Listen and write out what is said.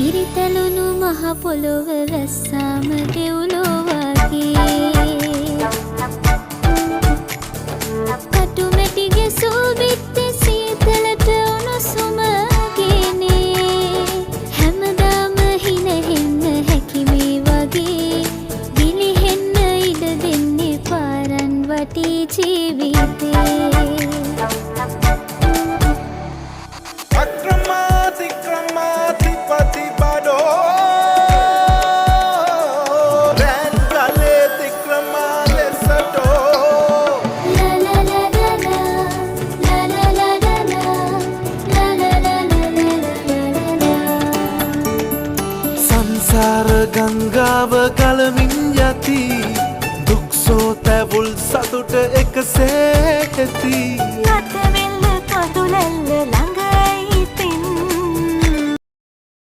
ඉරිතලුණු මහ පොළොව වැස්සාම දෙව්ලෝ වගේ කටුමැටිගේ සූවිත්තේ සීතලට උණුසුම ගේනේ හැමදාම හිනෙන්න හැකි මේ වගේ දිලිහෙන්න ඉඩ දෙන්නේ පාරන් වටේ ජීවිතේ ගංගාව ගලමින් යති දුක්සෝ තැවුල් සතුට එකසේ ඇති නතවෙල්ල කඳුලැල්ල ළඟ